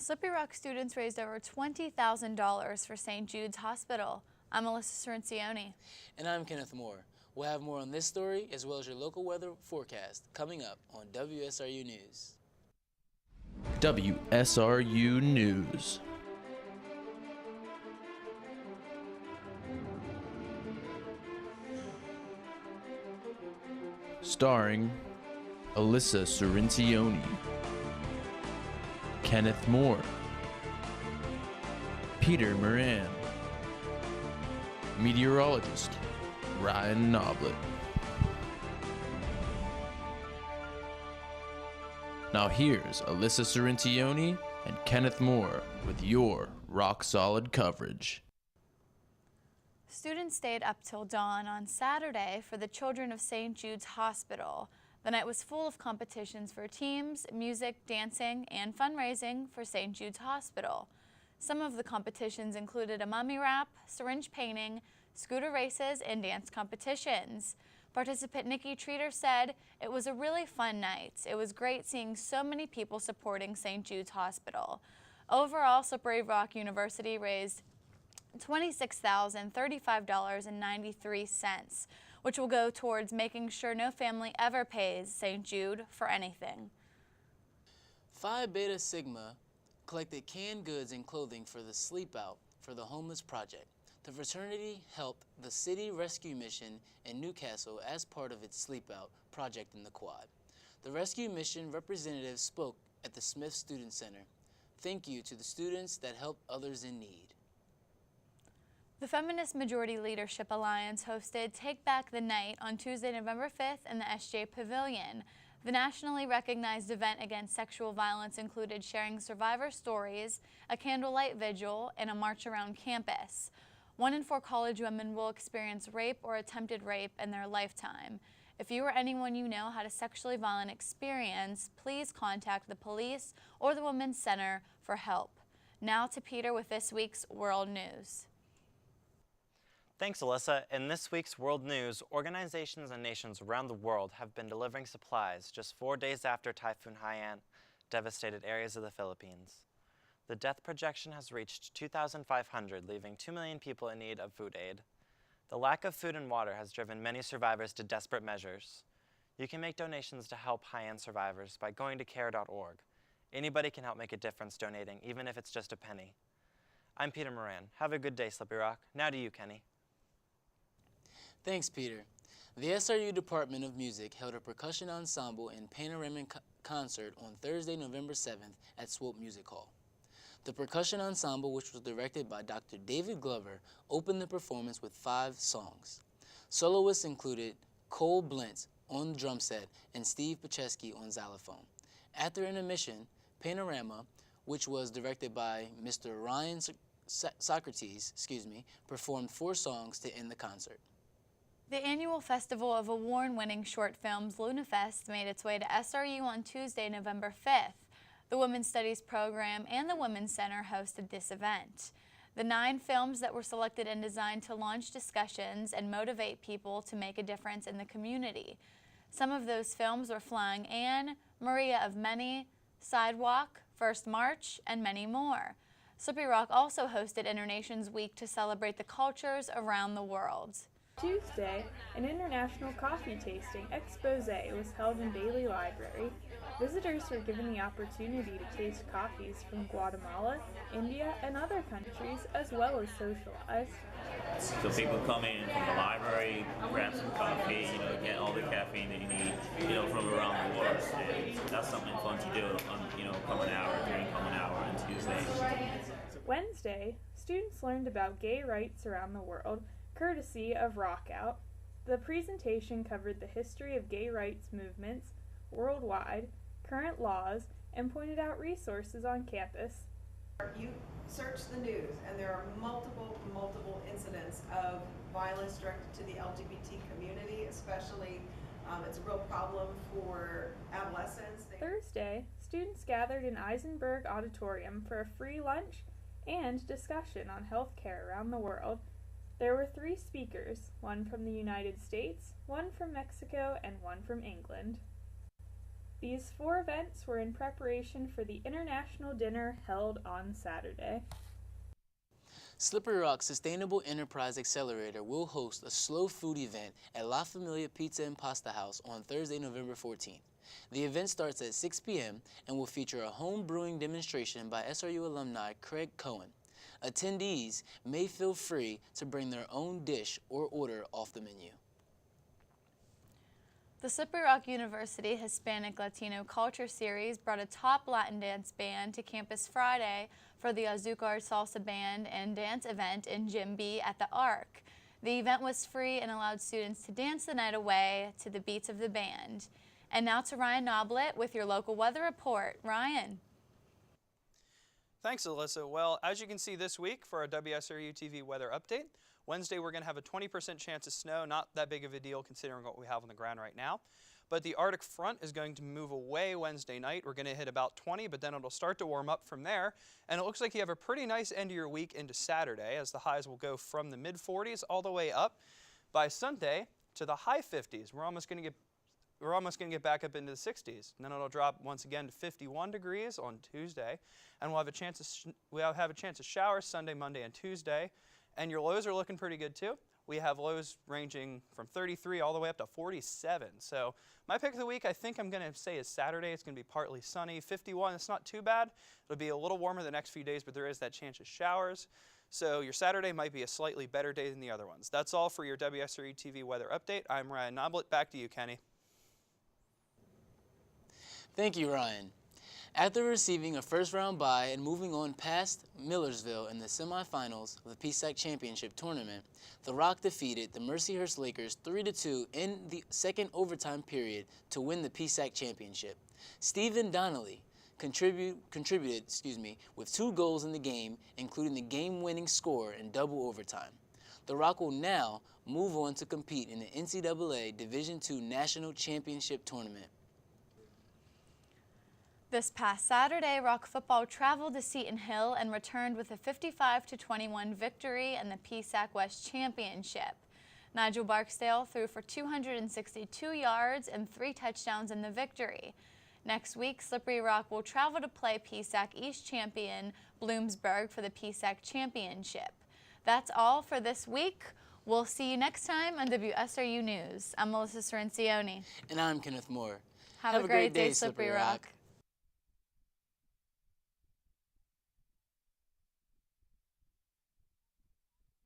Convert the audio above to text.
Slippery Rock students raised over $20,000 for St. Jude's Hospital. I'm Alyssa Cirencioni. And I'm Kenneth Moore. We'll have more on this story as well as your local weather forecast coming up on WSRU News. WSRU News. Starring Alyssa Cirencioni, Kenneth Moore, Peter Moran, meteorologist Ryan Noblet. Now here's Alyssa Cirencioni and Kenneth Moore with your rock-solid coverage. Students stayed up till dawn on Saturday for the children of St. Jude's Hospital. The night was full of competitions for teams, music, dancing, and fundraising for St. Jude's Hospital. Some of the competitions included a mummy wrap, syringe painting, scooter races, and dance competitions. Participant Nikki Treater said, "It was a really fun night. It was great seeing so many people supporting St. Jude's Hospital." Overall, Slippery Rock University raised $26,035.93, which will go towards making sure no family ever pays St. Jude for anything. Phi Beta Sigma collected canned goods and clothing for the Sleep Out for the Homeless Project. The fraternity helped the City Rescue Mission in Newcastle as part of its Sleep Out project in the Quad. The Rescue Mission representative spoke at the Smith Student Center. Thank you to the students that help others in need. The Feminist Majority Leadership Alliance hosted Take Back the Night on Tuesday, November 5th in the SJ Pavilion. The nationally recognized event against sexual violence included sharing survivor stories, a candlelight vigil, and a march around campus. 1 in 4 college women will experience rape or attempted rape in their lifetime. If you or anyone you know had a sexually violent experience, please contact the police or the Women's Center for help. Now to Peter with this week's World News. Thanks, Alyssa. In this week's World News, organizations and nations around the world have been delivering supplies just 4 days after Typhoon Haiyan devastated areas of the Philippines. The death projection has reached 2,500, leaving 2 million people in need of food aid. The lack of food and water has driven many survivors to desperate measures. You can make donations to help Haiyan survivors by going to care.org. Anybody can help make a difference donating, even if it's just a penny. I'm Peter Moran. Have a good day, Slippery Rock. Now to you, Kenny. Thanks, Peter. The SRU Department of Music held a percussion ensemble and panoramic concert on Thursday, November 7th at Swope Music Hall. The percussion ensemble, which was directed by Dr. David Glover, opened the performance with 5 songs. Soloists included Cole Blintz on the drum set and Steve Pacheski on xylophone. After intermission, Panorama, which was directed by Mr. Ryan Socrates, performed 4 songs to end the concert. The annual Festival of Award-winning short films, LunaFest, made its way to SRU on Tuesday, November 5th. The Women's Studies program and the Women's Center hosted this event. The 9 films that were selected and designed to launch discussions and motivate people to make a difference in the community. Some of those films were Flying Anne, Maria of Many, Sidewalk, First March, and many more. Slippery Rock also hosted Internations Week to celebrate the cultures around the world. Tuesday, an international coffee tasting expose was held in Bailey Library. Visitors were given the opportunity to taste coffees from Guatemala, India, and other countries, as well as socialize. So people come in from the library, grab some coffee, get all the caffeine that you need, from around the world. And that's something fun to do on, common hour, during common hour on Tuesday. Wednesday, students learned about gay rights around the world, courtesy of Rockout. The presentation covered the history of gay rights movements worldwide, current laws, and pointed out resources on campus. You search the news and there are multiple incidents of violence directed to the LGBT community, especially it's a real problem for adolescents. Thursday, students gathered in Eisenberg Auditorium for a free lunch and discussion on health care around the world. There were 3 speakers, one from the United States, one from Mexico, and one from England. These 4 events were in preparation for the international dinner held on Saturday. Slippery Rock Sustainable Enterprise Accelerator will host a slow food event at La Familia Pizza and Pasta House on Thursday, November 14th. The event starts at 6 p.m. and will feature a home brewing demonstration by SRU alumni Craig Cohen. Attendees may feel free to bring their own dish or order off the menu. The Slippery Rock University Hispanic Latino Culture Series brought a top Latin dance band to campus Friday for the Azucar Salsa Band and Dance event in Gym B at the Arc. The event was free and allowed students to dance the night away to the beats of the band. And now to Ryan Noblet with your local weather report. Ryan. Thanks, Alyssa. Well, as you can see this week for our WSRU-TV weather update, Wednesday we're going to have a 20% chance of snow, not that big of a deal considering what we have on the ground right now. But the Arctic front is going to move away Wednesday night. We're going to hit about 20, but then it'll start to warm up from there. And it looks like you have a pretty nice end of your week into Saturday, as the highs will go from the mid-40s all the way up by Sunday to the high 50s. We're almost going to get back up into the 60s. And then it'll drop once again to 51 degrees on Tuesday. And we'll have a chance of showers Sunday, Monday, and Tuesday. And your lows are looking pretty good too. We have lows ranging from 33 all the way up to 47. So my pick of the week, I think I'm going to say, is Saturday. It's going to be partly sunny. 51, it's not too bad. It'll be a little warmer the next few days, but there is that chance of showers. So your Saturday might be a slightly better day than the other ones. That's all for your WSRU-TV weather update. I'm Ryan Noblet. Back to you, Kenny. Thank you, Ryan. After receiving a first-round bye and moving on past Millersville in the semifinals of the PSAC Championship Tournament, the Rock defeated the Mercyhurst Lakers 3-2 in the second overtime period to win the PSAC Championship. Stephen Donnelly contributed with 2 goals in the game, including the game-winning score in double overtime. The Rock will now move on to compete in the NCAA Division II National Championship Tournament. This past Saturday, Rock football traveled to Seton Hill and returned with a 55-21 victory in the PSAC West Championship. Nigel Barksdale threw for 262 yards and 3 touchdowns in the victory. Next week, Slippery Rock will travel to play PSAC East champion Bloomsburg for the PSAC Championship. That's all for this week. We'll see you next time on WSRU News. I'm Melissa Cirencioni. And I'm Kenneth Moore. Have a great day, Slippery Rock.